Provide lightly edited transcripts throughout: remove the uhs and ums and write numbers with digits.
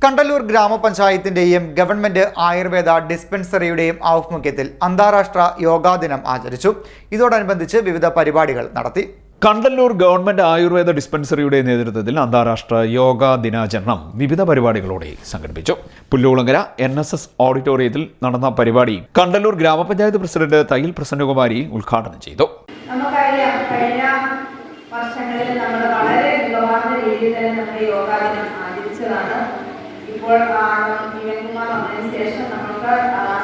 Kandalloor ഗ്രാമപഞ്ചായത്തിന്റെയും government Ayurveda ഡിസ്പെൻസറിയുടെയും ആഭിമുഖ്യത്തിൽ അന്താരാഷ്ട്ര യോഗാ ദിനം ആചരിച്ചു. ഇതോടനുബന്ധിച്ച് വിവിധ പരിപാടികൾ നടത്തി. കണ്ടല്ലൂർ ഗവൺമെന്റ് ആയുർവേദ ഡിസ്പെൻസറിയുടെ നേതൃത്വത്തിൽ അന്താരാഷ്ട്ര യോഗാ ദിനാചരണം വിവിധ പരിപാടികളോടെ സംഘടിപ്പിച്ചു. പുല്ലൂളങ്ങര NSS ഓഡിറ്റോറിയത്തിൽ നടന്ന പരിപാടി കണ്ടല്ലൂർ ഗ്രാമപഞ്ചായത്ത് പ്രസിഡന്റ് തയ്യിൽ പ്രസന്നകുമാരി ഉദ്ഘാടനം ചെയ്തു. വർഷങ്ങളിൽ നമ്മൾ വളരെ മികവാർന്ന രീതിയിൽ തന്നെ നമ്മുടെ യോഗാ ദിനം ആചരിച്ചതാണ്. ഇപ്പോൾ ജീവൻകുമാർ വന്നതിന് ശേഷം നമുക്ക്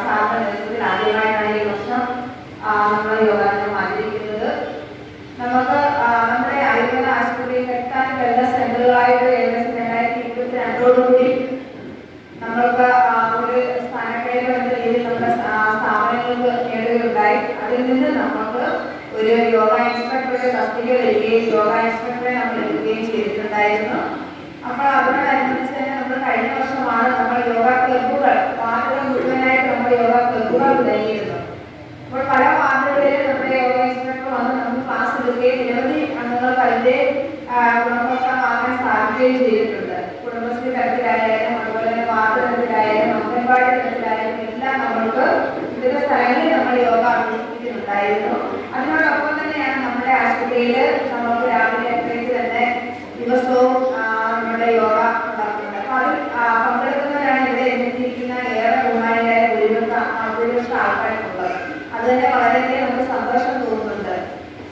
സാറിന്റെ നേതൃത്വത്തിൽ ആദ്യമായിട്ടാണ് ഈ വർഷം നമ്മൾ യോഗാ ദിനം ആചരിക്കുന്നത്. നമുക്ക് നമ്മുടെ ആയുർവേദ ആശുപത്രി കെട്ടാൻ വെൽനസ് സെന്ററുകളായിട്ട് ഏകദേശം 2022 നമ്മൾക്ക് ഒരു സ്ഥാനക്കയറ്റം എന്ന രീതിയിൽ നമ്മുടെ സ്ഥാപനങ്ങൾക്ക് നേടുകയുണ്ടായി. അതിൽ നിന്ന് നമുക്ക് ഒരു യോഗ ഇൻസ്ട്രക്ടറുടെ തസ്തിക വരികയും യോഗ ഇൻസ്ട്രക്ടറെ നമ്മൾ എടുക്കുകയും ചെയ്തിട്ടുണ്ടായിരുന്നു. അപ്പോൾ അതിനോടനുബന്ധിച്ച് തന്നെ നമ്മൾ കഴിഞ്ഞ വർഷമാണ് നമ്മൾ യോഗ ക്ലബ്ബുകൾ വാർഡുകൾ മുഴുവനായിട്ട് നമ്മൾ യോഗ ക്ലബ്ബുകൾ തുടങ്ങിയിരുന്നു. അപ്പോൾ പല വാർഡുകളിലും നമ്മുടെ യോഗ ഇൻസ്ട്രക്ടർ വന്ന് നമുക്ക് ക്ലാസ് എടുക്കുകയും നിരവധി അംഗങ്ങൾക്ക് അതിൻ്റെ ഗുണഫലം വാങ്ങാൻ സാധിക്കുകയും ചെയ്തിട്ടുണ്ട്. കുടുംബശ്രീ തലത്തിലായാലും അതുപോലെ തന്നെ വാർഡ് തലത്തിലായാലും അംഗൻവാടി തലത്തിലായാലും എല്ലാം നമ്മൾക്ക് വിവിധ സ്ഥലങ്ങളിൽ നമ്മൾ യോഗ അഭ്യസിപ്പിക്കുന്നുണ്ടായിരുന്നു. അതിനോടൊപ്പം തന്നെയാണ് നമ്മുടെ ആശുപത്രിയിൽ നമുക്ക് രാവിലെ 8 തന്നെ ദിവസവും നമ്മുടെ യോഗ നടത്തുന്നത്. അപ്പോൾ അതിൽ പങ്കെടുക്കുന്നവരാണ് ഇവിടെ എത്തിയിരിക്കുന്ന ഏറെ ബഹുമാനിയായ ഭൂരിപക്ഷം ആൾക്കാരുള്ളത്. അത് തന്നെ വളരെയധികം നമുക്ക് സന്തോഷം തോന്നുന്നുണ്ട്.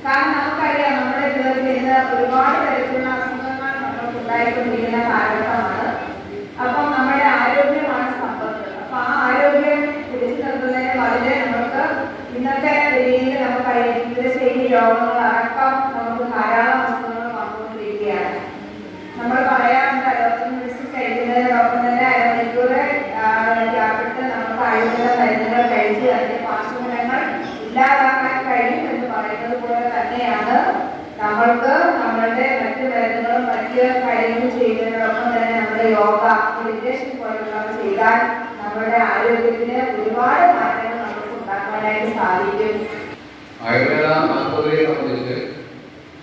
കാരണം നമുക്കറിയാം നമ്മുടെ ജീവിതത്തിൽ ഇന്ന് ഒരുപാട് തരത്തിലുള്ള അസുഖങ്ങൾ നമ്മൾക്ക് ഉണ്ടായിക്കൊണ്ടിരിക്കുന്ന കാലഘട്ടമാണ്. അപ്പം നമ്മുടെ ആരോഗ്യമാണ് സമ്പത്ത്. അപ്പം ആ ആരോഗ്യം പിടിച്ചു നിർത്തുന്നതിന് വളരെ നമുക്ക് ഇന്നത്തെ രീതിയിൽ നമുക്കറിയാം ജീവിതശൈലി രോഗങ്ങൾ അടക്കം നമുക്ക് ധാരാളം അസുഖങ്ങൾ വന്നുകൊണ്ടിരിക്കുകയാണ്. നമ്മൾ പറയാറുണ്ട് 65 മെഡിസിൻ കഴിക്കുന്നതിനോടൊപ്പം തന്നെ അരമണിക്കൂർ യാത്രപ്പെട്ട് നമുക്ക് ആയുർവേദ മരുന്നുകൾ കഴിച്ച് അതിന്റെ പാർശ്വഫലങ്ങൾ ഇല്ലാതാക്കാൻ കഴിയും എന്ന് പറയുന്നത് പോലെ തന്നെയാണ് നമ്മൾക്ക് നമ്മളുടെ മറ്റു മരുന്നുകളും മറ്റ് കാര്യങ്ങളും ചെയ്യുന്നതിനോടൊപ്പം തന്നെ നമ്മുടെ യോഗ മെഡിറ്റേഷൻ പോലുള്ളവ ചെയ്താൽ നമ്മുടെ ആരോഗ്യത്തിന് ഒരുപാട് മാറ്റങ്ങൾ നമുക്ക് ഉണ്ടാക്കാനായിട്ട് സാധിക്കും. ആയുർവേദ ആശുപത്രിയെ സംബന്ധിച്ച്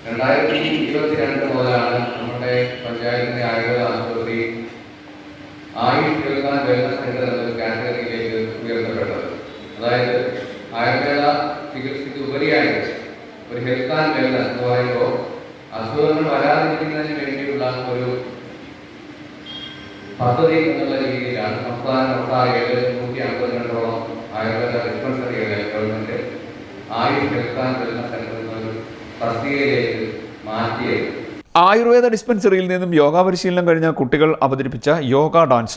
2022 മുതലാണ് നമ്മുടെ പഞ്ചായത്തിന്റെ ആയുർവേദ ആശുപത്രി ആയുഷ് കേൾക്കാൻ വെൽനസ് സെന്റർ എന്നൊരു കാറ്റഗറിയിലേക്ക് ഉയർത്തപ്പെട്ടത്. അതായത് ആയുർവേദ ചികിത്സയ്ക്ക് ഉപരിയായിട്ട് ഒരു ഹെൽത്ത് ആൻഡ് വെൽനസ് എന്ന് പറയുമ്പോൾ അസുഖങ്ങൾ വരാതിരിക്കുന്നതിന് വേണ്ടിയുള്ള ഒരു പദ്ധതി എന്നുള്ള രീതിയിലാണ് സംസ്ഥാനമൊട്ടാകെ 152 ആയുർവേദ ഡിസ്പെൻസറികളെ government AYUSH health and wellness centre എന്നൊരു തസ്തികയിലേക്ക് മാറ്റിയത്. ആയുർവേദ ഡിസ്പെൻസറിയിൽ നിന്നും യോഗ പരിശീലനം കഴിഞ്ഞ കുട്ടികൾ അവതരിപ്പിച്ച yoga dance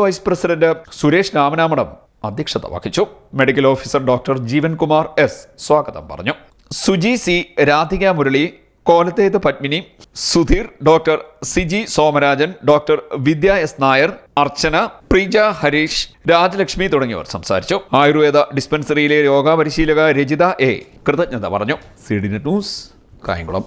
vice president Suresh Ramanamadam അധ്യക്ഷത വഹിച്ചു. Medical officer doctor Jeevankumar S സ്വാഗതം പറഞ്ഞു. Suji C, Radhika Murali, Kolathethu Padmini, Sudheer, doctor Siji Somarajan, doctor Vidya S Nair, Archana, Preeja Harish, Rajalakshmi തുടങ്ങിയവർ സംസാരിച്ചു. ആയുർവേദ ഡിസ്പെൻസറിയിലെ യോഗ പരിശീലക രജിത A കൃതജ്ഞത പറഞ്ഞു. CDNet news, Kayamkulam.